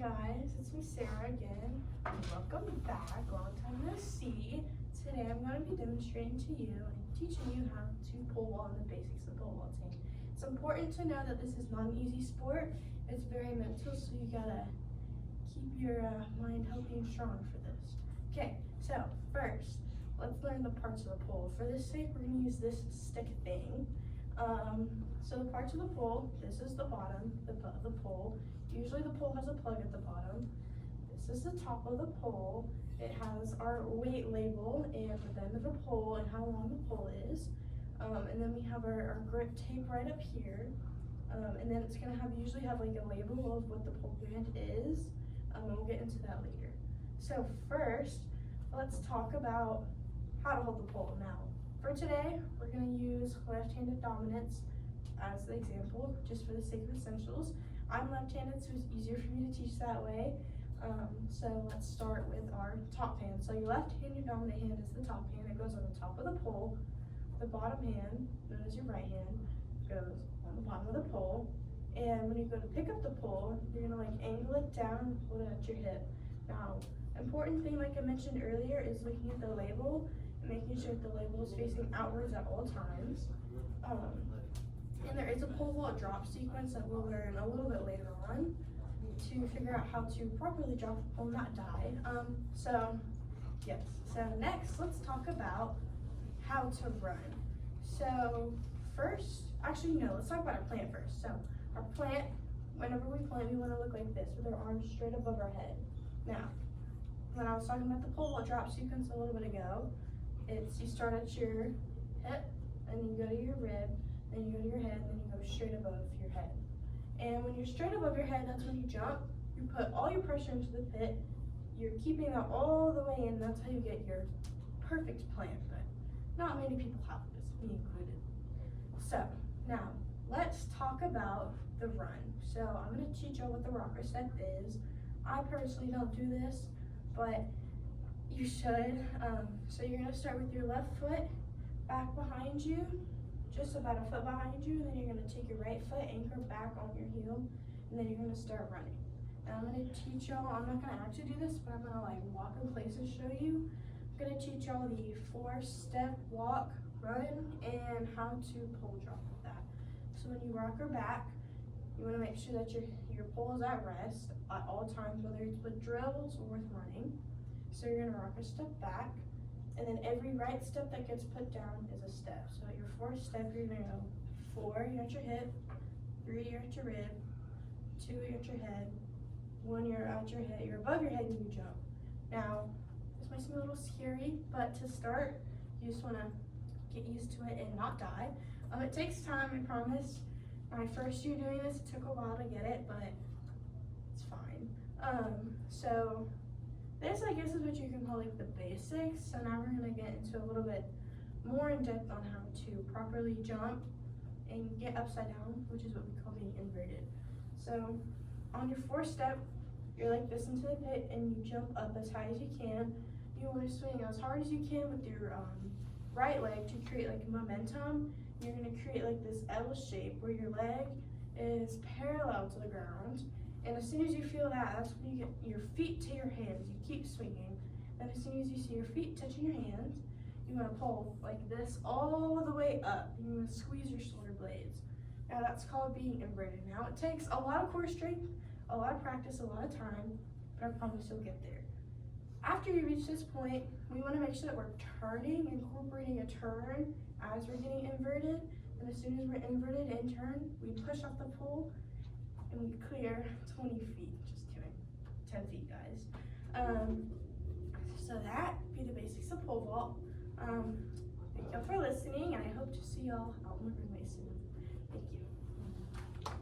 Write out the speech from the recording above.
guys, it's me Sarah again. Welcome back, long time no see. Today I'm going to be demonstrating to you and teaching you how to pole vault and the basics of pole vaulting. It's important to know that this is not an easy sport. It's very mental, so you gotta keep your mind healthy and strong for this. Okay, so first, let's learn the parts of the pole. For this sake, we're gonna use this stick thing. So the parts of the pole, this is the bottom, the butt of the pole. Usually the pole has a plug at the bottom. This is the top of the pole. It has our weight label and the bend of the pole and how long the pole is. And then we have our grip tape right up here. And then it's gonna usually have like a label of what the pole brand is. And we'll get into that later. So first, let's talk about how to hold the pole. Now, for today, we're gonna use left-handed dominance as the example, just for the sake of essentials. I'm left-handed, so it's easier for me to teach that way. So let's start with our top hand. So your left-handed dominant hand is the top hand. It goes on the top of the pole. The bottom hand, known as your right hand, goes on the bottom of the pole. And when you go to pick up the pole, you're gonna angle it down, hold it at your hip. Now, important thing, like I mentioned earlier, is looking at the label and making sure that the label is facing outwards at all times. And there is a pole vault drop sequence that we'll learn a little bit later on to figure out how to properly drop the pole and not die. So next, let's talk about how to run. So first, let's talk about our plant first. So our plant, whenever we plant, we want to look like this with our arms straight above our head. Now, when I was talking about the pole vault drop sequence a little bit ago, it's you start at your hip, and you go to your rib, then you go to your head, and then you go straight above your head. And when you're straight above your head, that's when you jump. You put all your pressure into the pit. You're keeping that all the way in. That's how you get your perfect plant. But not many people have this, me included. So now let's talk about the run. So I'm going to teach you what the rocker step is. I personally don't do this, but you should. So you're going to start with your left foot back behind you, just about a foot behind you, and then you're gonna take your right foot, anchor back on your heel, and then you're gonna start running. Now I'm gonna teach y'all, I'm not gonna actually do this, but I'm gonna walk in place and show you. I'm gonna teach y'all the 4-step walk, run, and how to pole drop with that. So when you rock her back, you wanna make sure that your pole is at rest at all times, whether it's with drills or with running. So you're gonna rock a step back, and then every right step that gets put down is a step. So at your 4th step, you're gonna go 4, you're at your hip, 3, you're at your rib, 2, you're at your head, 1, you're at your head, you're above your head and you jump. Now, this might seem a little scary, but to start, you just wanna get used to it and not die. It takes time, I promise. My first year doing this, it took a while to get it, but it's fine. So this, I guess, is what you can call the basics. So now we're gonna get into a little bit more in depth on how to properly jump and get upside down, which is what we call being inverted. So on your 4th step, you're like this into the pit and you jump up as high as you can. You wanna swing as hard as you can with your right leg to create momentum. You're gonna create this L shape where your leg is parallel to the ground. And as soon as you feel that, that's when you get your feet to your hands. You keep swinging. And as soon as you see your feet touching your hands, you want to pull like this all the way up. You want to squeeze your shoulder blades. Now that's called being inverted. Now it takes a lot of core strength, a lot of practice, a lot of time, but I promise you'll get there. After you reach this point, we want to make sure that we're turning, incorporating a turn as we're getting inverted. And as soon as we're inverted and turn, we push off the pole and we clear 20 feet. Just kidding, 10 feet, guys. So that be the basics of pole vault. Thank y'all for listening, and I hope to see y'all out in the runway soon.